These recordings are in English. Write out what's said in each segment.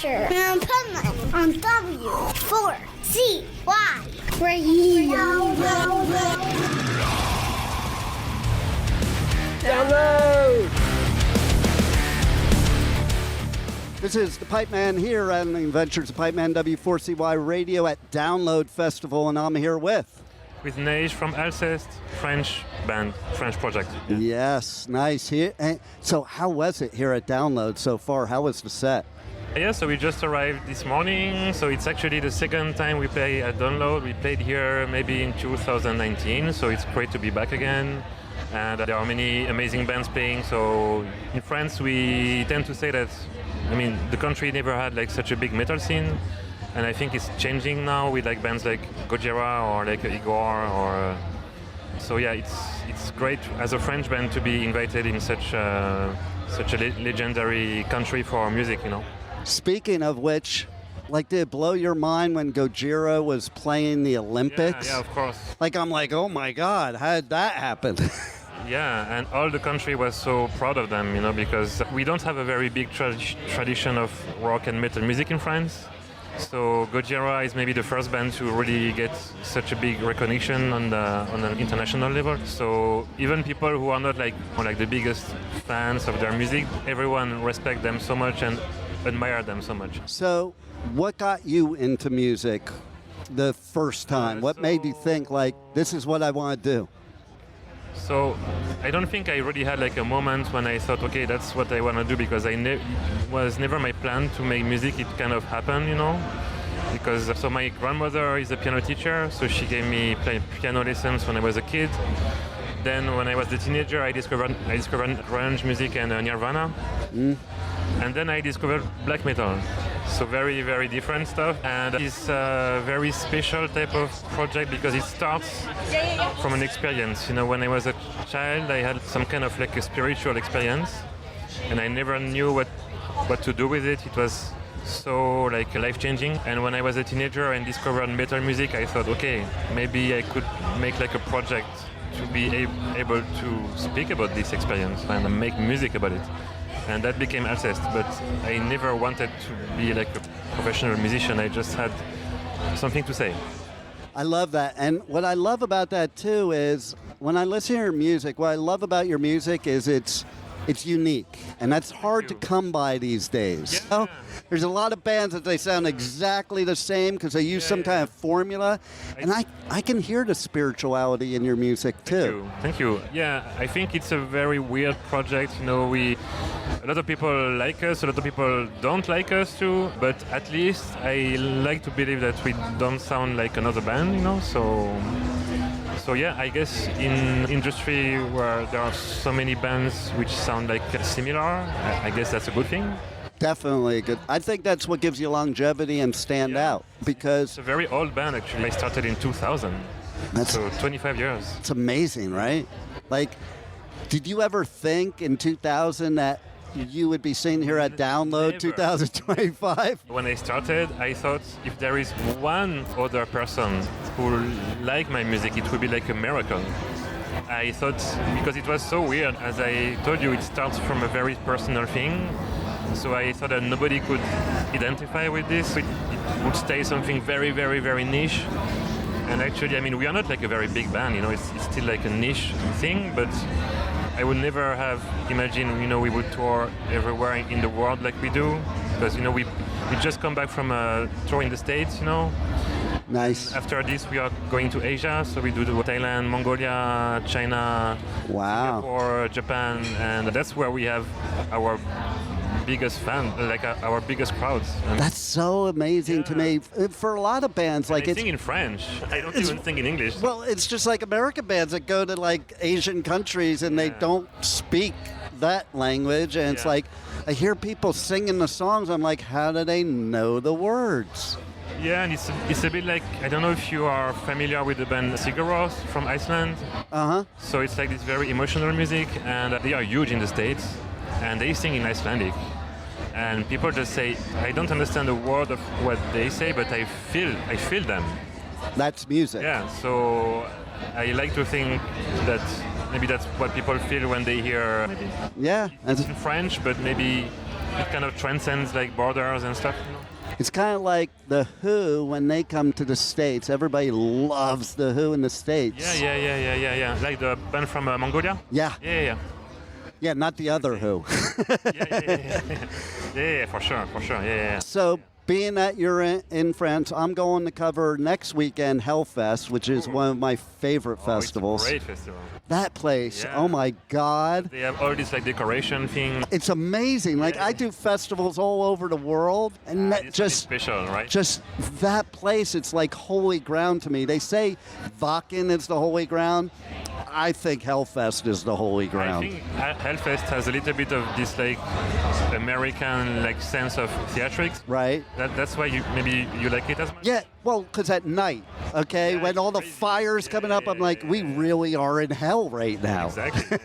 Adventure in Pipeman on W4CY Radio. Download! This is the Pipeman here on the Adventures of Pipeman W4CY Radio at Download Festival, and I'm here with Neige from Alcest, French band, French project. Yeah. Yes, nice. Here. So how was it here at Download so far? How was the set? Yeah, so we just arrived this morning, so it's actually the second time we play at Download. We played here maybe in 2019, so it's great to be back again. And there are many amazing bands playing, so in France we tend to say that, the country never had like such a big metal scene, and I think it's changing now with like bands like Gojira or like Igor or so yeah, it's great as a French band to be invited in such a legendary country for music, Speaking of which, like, did it blow your mind when Gojira was playing the Olympics? Yeah, of course. I'm like, oh my God, how did that happen? Yeah, and all the country was so proud of them, because we don't have a very big tradition of rock and metal music in France. So Gojira is maybe the first band to really get such a big recognition on an international level. So even people who are not like the biggest fans of their music, everyone respects them so much and admire them so much. So what got you into music the first time? What made you think, like, this is what I want to do? So I don't think I really had like a moment when I thought, okay, that's what I want to do, because it was never my plan to make music. It kind of happened, because so my grandmother is a piano teacher, so she gave me piano lessons when I was a kid. Then when I was a teenager, I discovered grunge music and Nirvana. And then I discovered black metal. So very, very different stuff. And it's a very special type of project because it starts from an experience. When I was a child, I had some kind of like a spiritual experience, and I never knew what to do with it. It was so like life-changing. And when I was a teenager and discovered metal music, I thought, okay, maybe I could make like a project to be able to speak about this experience and make music about it. And that became Alcest, but I never wanted to be like a professional musician. I just had something to say. I love that. And what I love about that too is when I listen to your music, what I love about your music is it's unique, and that's hard to come by these days. Yeah. There's a lot of bands that they sound exactly the same because they use some kind of formula, and I can hear the spirituality in your music too. Thank you. Yeah, I think it's a very weird project. A lot of people like us, a lot of people don't like us too, but at least I like to believe that we don't sound like another band, So yeah, I guess in industry where there are so many bands which sound like similar, I guess that's a good thing. Definitely good. I think that's what gives you longevity and stand out, because it's a very old band actually. I started in 2000. So 25 years. It's amazing, right? Like, did you ever think in 2000 that you would be sitting here at Download Never. 2025? When I started, I thought if there is one other person who like my music, it would be like a miracle. I thought, because it was so weird, as I told you, it starts from a very personal thing. So I thought that nobody could identify with this. It would stay something very, very, very niche. And actually, we are not like a very big band, it's still like a niche thing, but I would never have imagined, we would tour everywhere in the world like we do, because, we just come back from a tour in the States, Nice. After this, we are going to Asia, so we do Thailand, Mongolia, China, Singapore, Japan, and that's where we have our biggest fan, like our biggest crowds. That's so amazing to me. For a lot of bands, like I sing in French. I don't even sing in English. Well, it's just like American bands that go to like Asian countries and they don't speak that language, and it's like I hear people singing the songs. I'm like, how do they know the words? Yeah, and it's a bit like, I don't know if you are familiar with the band Sigur Rós from Iceland. So it's like this very emotional music, and they are huge in the States, and they sing in Icelandic. And people just say, I don't understand a word of what they say, but I feel them. That's music. Yeah, so I like to think that maybe that's what people feel when they hear it's in French, but maybe it kind of transcends like borders and stuff. You know? It's kind of like the Who when they come to the States. Everybody loves the Who in the States. Yeah. Like the band from Mongolia? Yeah. Yeah. Yeah, not the other Who. Yeah, for sure. Yeah. So, being that you're in France, I'm going to cover next weekend Hellfest, which is one of my favorite festivals. It's a great festival. That place, Yeah. oh my God. They have all this like decoration thing. It's amazing. Like, I do festivals all over the world, and that It's just special, right? Just that place, it's like holy ground to me. They say Wacken is the holy ground. I think Hellfest is the holy ground. I think Hellfest has a little bit of this like American like sense of theatrics. Right? That's why maybe you like it as much. Yeah, well, because at night, okay, Yeah, when it's all the crazy. fire's coming up, I'm like, we really are in hell right now. Exactly.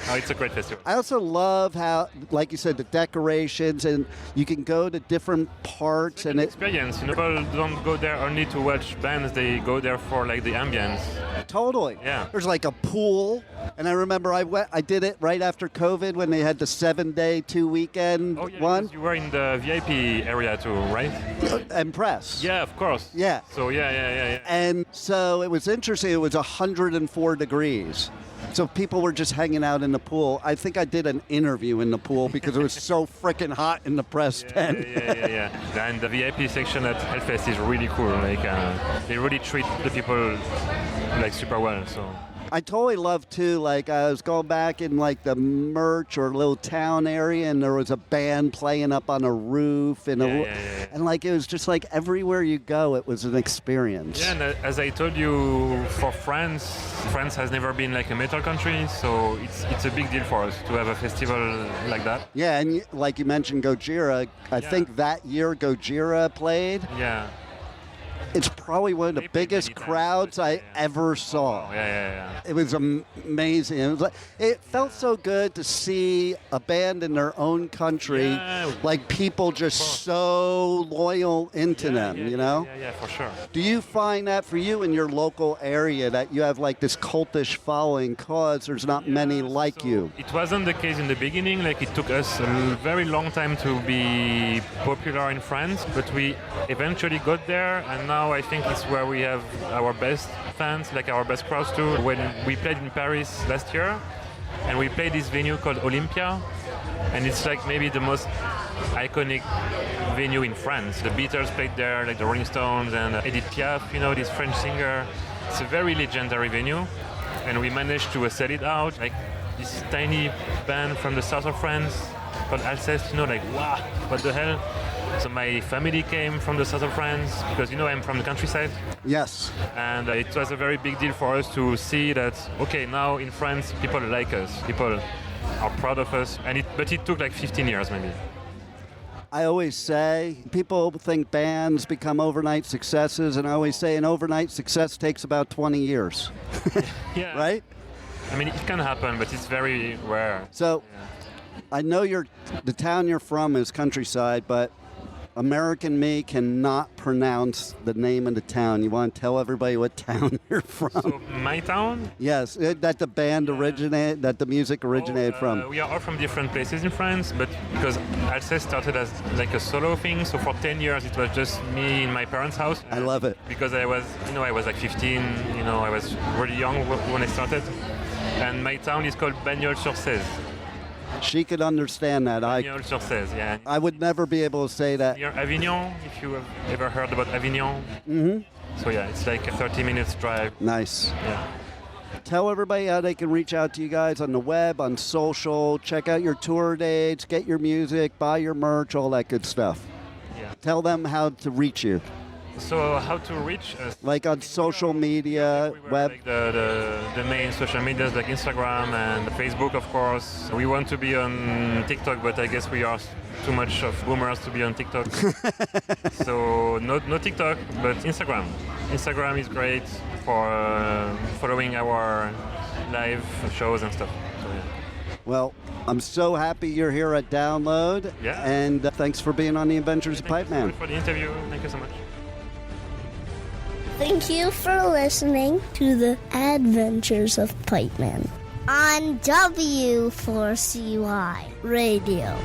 Oh, it's a great festival. I also love how, like you said, the decorations, and you can go to different parts, and it Experience. You know, people don't go there only to watch bands. They go there for like the ambience. totally. Yeah. There's like a pool, and I remember I did it right after COVID when they had the 7-day, 2-weekend Oh yeah, one, because you were in the VIP area too, right? and press. Yeah, of course. Yeah. So yeah. And so it was interesting. It was 104 degrees. So people were just hanging out in the pool. I think I did an interview in the pool because it was so freaking hot in the press tent. Yeah. And the VIP section at Hellfest is really cool. Like they really treat the people like super well. So. I totally love too, like I was going back in like the merch or little town area, and there was a band playing up on a roof, and and like it was just like everywhere you go, it was an experience. Yeah, and as I told you, for France has never been like a metal country, so it's a big deal for us to have a festival like that. Yeah, and like you mentioned, Gojira. I think that year Gojira played. Yeah. It's probably one of the They played biggest many times, crowds I yeah. ever saw. Yeah. It was amazing. It was like, it felt so good to see a band in their own country, Yeah. like people just so loyal into them, you know? Yeah, for sure. Do you find that for you in your local area that you have like this cultish following cause there's not many like So you? It wasn't the case in the beginning. Like it took us a very long time to be popular in France, but we eventually got there, and now I think it's where we have our best fans, like our best crowds too. When we played in Paris last year, and we played this venue called Olympia, and it's like maybe the most iconic venue in France. The Beatles played there, like the Rolling Stones and Edith Piaf, you know, this French singer. It's a very legendary venue, and we managed to sell it out. Like this tiny band from the south of France called Alcest, you know, like wow, what the hell? So my family came from the south of France because, you know, I'm from the countryside. Yes. And it was a very big deal for us to see that, okay, now in France, people like us. People are proud of us. But it took like 15 years maybe. I always say, people think bands become overnight successes, and I always say an overnight success takes about 20 years. Yeah. Right? I mean, it can happen, but it's very rare. So, I know the town you're from is countryside, but American me cannot pronounce the name of the town. You want to tell everybody what town you're from? So my town? Yes, that the band originated, that the music originated from. We are all from different places in France, but because Alcest started as like a solo thing, so for 10 years it was just me in my parents' house. I love it. Because I was like 15, I was really young when I started. And my town is called Bagnols-sur-Cèze. She could understand that. Bagnols-sur-Cèze, yeah. I would never be able to say that. Near Avignon, if you have ever heard about Avignon. Mm-hmm. So yeah, it's like a 30 minutes drive. Nice. Yeah. Tell everybody how they can reach out to you guys on the web, on social, check out your tour dates, get your music, buy your merch, all that good stuff. Yeah. Tell them how to reach you. So how to reach us? Like on social media, web. Like the main social medias like Instagram and Facebook, of course. We want to be on TikTok, but I guess we are too much of boomers to be on TikTok. So no TikTok, but Instagram. Instagram is great for following our live shows and stuff. So, yeah. Well, I'm so happy you're here at Download. Yeah. And thanks for being on the Adventures of Thank you so Pipeman. much for the interview. Thank you so much. Thank you for listening to the Adventures of Pipeman on W4CY Radio.